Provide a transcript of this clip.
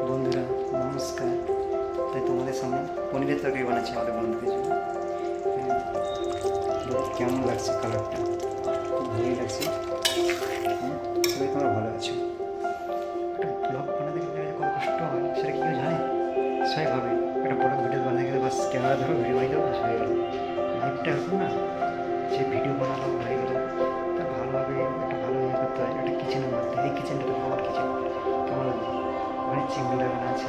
বন্ধুরা নমস্কার। তাই তোমাদের সামনে পনিরের তরকারি বানাচ্ছি আমাদের বন্ধুদের জন্য। হ্যাঁ, কেমন লাগছে কালারটা? খুব ভালোই লাগছে। সবাই তোমরা ভালো আছো? একটা ব্লগ বানাতে গেলে কত কষ্ট হয় সেটা কি কেউ জানে? সবাই ভাবে একটা বড় ভিডিও বানাতে গেলে বাস ক্যামেরা ধরো, ভিডিও বানিয়ে দেবো, হয়ে গেল। লাইভটা এরকম না, যে ভিডিও বানালো হয়ে গেল। তা ভালোভাবে একটা ভালো ইয়ে করতে হয়। একটা কিচেনের মধ্যে, এই কিচেনটা তো বড় কিচেন, কেমন লাগবে? ওখানে চিংড়ি লাগানো আছে,